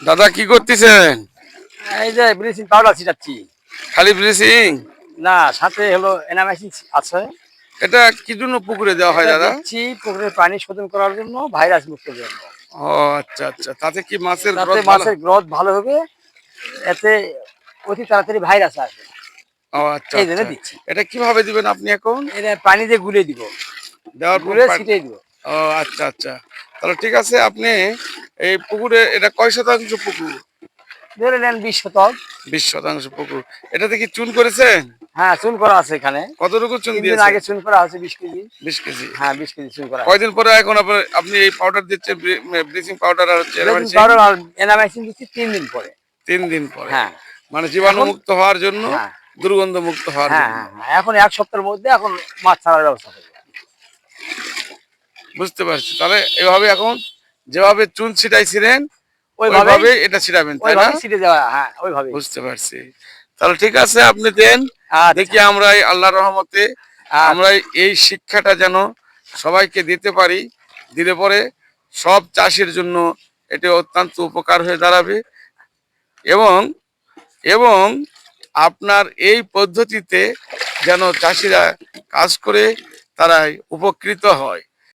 দাদা কি করতেছেন? এই যে ব্লিচিং পাউডার ছিটাচ্ছি। খালি ব্লিচিং? না, সাথে হলো এনামাইসিন আছে। এটা কি জন্য পুকুরে দেওয়া হয় এটা দাদা? দিচ্ছি পুকুরের পানি শোধন করার জন্য, ভাইরাস মুক্ত জন্য। ও আচ্ছা আচ্ছা, তাতে কি মাছের তাতে গ্রোথ ভালো? মাছের গ্রোথ ভালো হবে, এতে অতি তাড়াতাড়ি ভাইরাস আসবে না। ও আচ্ছা এই জন্য আচ্ছা। দিচ্ছি। এটা কিভাবে দিবেন আপনি এখন? এটা পানি দিয়ে গুলে দিব, দেওয়ার পর গুলে ছিটিয়ে দিব। ও আচ্ছা আচ্ছা, তাহলে ঠিক আছে। আপনি এই পুকুরে, এটা কয় শতাংশ পুকুর? ধরে নেন 20 শতক। 20 শতাংশ পুকুর। এটাতে কি চুন করেছেন? হ্যাঁ, চুন করা আছে এখানে। কতটুকু চুন 3 দিন দিয়েছেন? আগে চুন করা আছে 20 কেজি। 20 কেজি। হ্যাঁ, 20 কেজি চুন করা আছে। কয়দিন পরে এখন আপনি এই পাউডার দিচ্ছেন, ব্লিচিং পাউডার আর হচ্ছে ব্লিচিং এনামাইসিন? পাউডার আর এনামাইসিন দিচ্ছি 3 দিন পরে। 3 দিন পরে। হ্যাঁ, মানে এখন জীবাণুমুক্ত হওয়ার জন্য, হ্যাঁ দুর্গন্ধ মুক্ত হওয়ার হ্যাঁ জন্য। হ্যাঁ হ্যাঁ, এখন 1 সপ্তাহের মধ্যে এখন মাছ ছাড়ার ব্যবস্থা করবো। বুঝতে পারছি। তাহলে এভাবে এখন যেভাবে চুন ছিটাইছিলেন ওইভাবেই ওইভাবে এটা ছিটাবেন, তাই না? ওইভাবেই ছিটে দেওয়া, হ্যাঁ ওইভাবেই। বুঝতে পারছি। তাহলে ঠিক আছে, আপনি দেন। আচ্ছা দেখি আমরা এই আল্লাহর রহমতে আমরা আচ্ছা। এই শিক্ষাটা যেন সবাইকে দিতে পারি। দিলে পরে সব চাষির জন্য এটা অত্যন্ত উপকার হয়ে দাঁড়াবে। এবং এবং আপনার এই পদ্ধতিতে যেন চাষিরা কাজ করে তারা উপকৃত হয়।